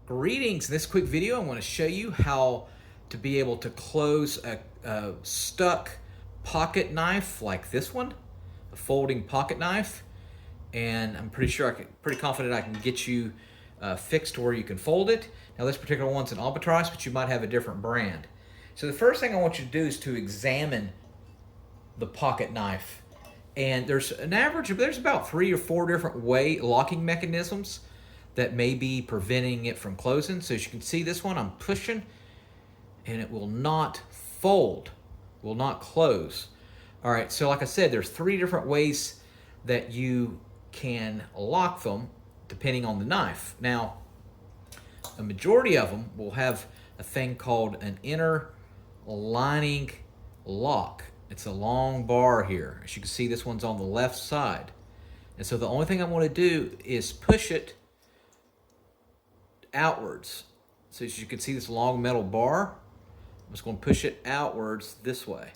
Greetings. In this quick video, I want to show you how to be able to close a stuck pocket knife like this one, a folding pocket knife. And I'm pretty confident I can get you fixed to where you can fold it. Now this particular one's an albatross, but you might have a different brand. So the first thing I want you to do is to examine the pocket knife. And there's about 3 or 4 different locking mechanisms that may be preventing it from closing. So as you can see, this one I'm pushing and it will not fold, will not close. All right, so like I said, there's 3 different ways that you can lock them depending on the knife. Now, a majority of them will have a thing called an inner lining lock. It's a long bar here. As you can see, this one's on the left side. And so the only thing I want to do is push it outwards. So as you can see, this long metal bar, I'm just going to push it outwards this way.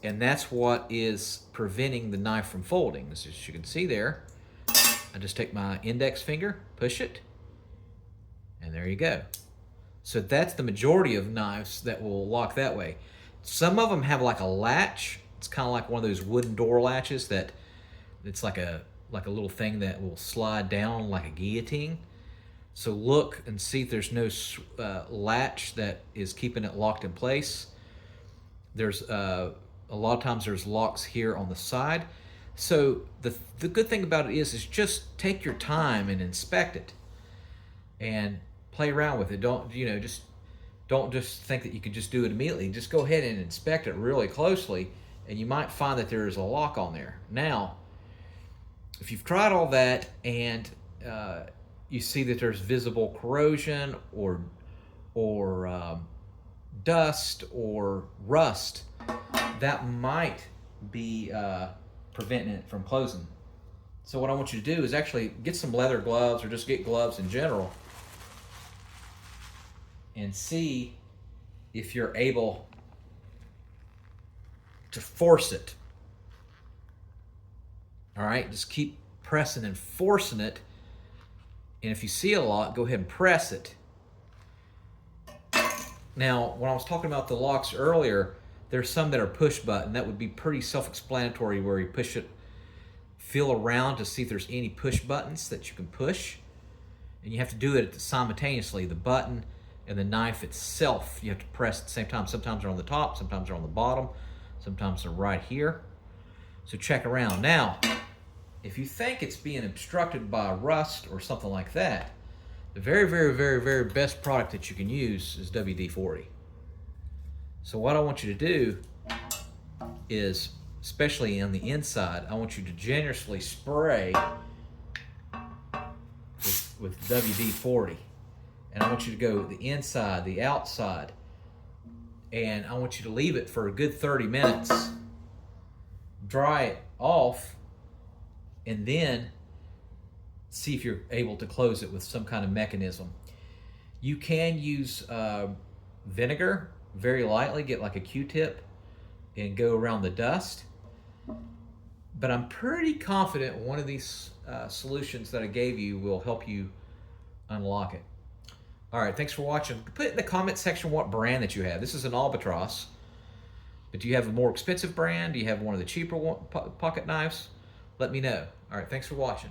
And that's what is preventing the knife from folding. As you can see there, I just take my index finger, push it, and there you go. So that's the majority of knives that will lock that way. Some of them have like a latch. It's kind of like one of those wooden door latches that it's like a little thing that will slide down like a guillotine. So look and see if there's no latch that is keeping it locked in place. There's a lot of times there's locks here on the side. So the good thing about it is just take your time and inspect it and play around with it. Don't just think that you could just do it immediately. Just go ahead and inspect it really closely, and you might find that there is a lock on there. Now, if you've tried all that and you see that there's visible corrosion or dust or rust, that might be preventing it from closing. So what I want you to do is actually get some leather gloves, or just get gloves in general, and see if you're able to force it. All right, just keep pressing and forcing it. And if you see a lock, go ahead and press it. Now, when I was talking about the locks earlier, there's some that are push button. That would be pretty self-explanatory, where you push it, feel around to see if there's any push buttons that you can push. And you have to do it simultaneously. The button and the knife itself, you have to press at the same time. Sometimes they're on the top, sometimes they're on the bottom, sometimes they're right here. So check around. Now, if you think it's being obstructed by rust or something like that, the very best product that you can use is WD-40. So what I want you to do is, especially on the inside, I want you to generously spray with WD-40. And I want you to go the inside, the outside, and I want you to leave it for a good 30 minutes. Dry it off, and then see if you're able to close it with some kind of mechanism. You can use vinegar very lightly, get like a Q-tip and go around the dust. But I'm pretty confident one of these solutions that I gave you will help you unlock it. All right, thanks for watching. Put in the comment section what brand that you have. This is an albatross, but do you have a more expensive brand? Do you have one of the cheaper pocket knives? Let me know. All right, thanks for watching.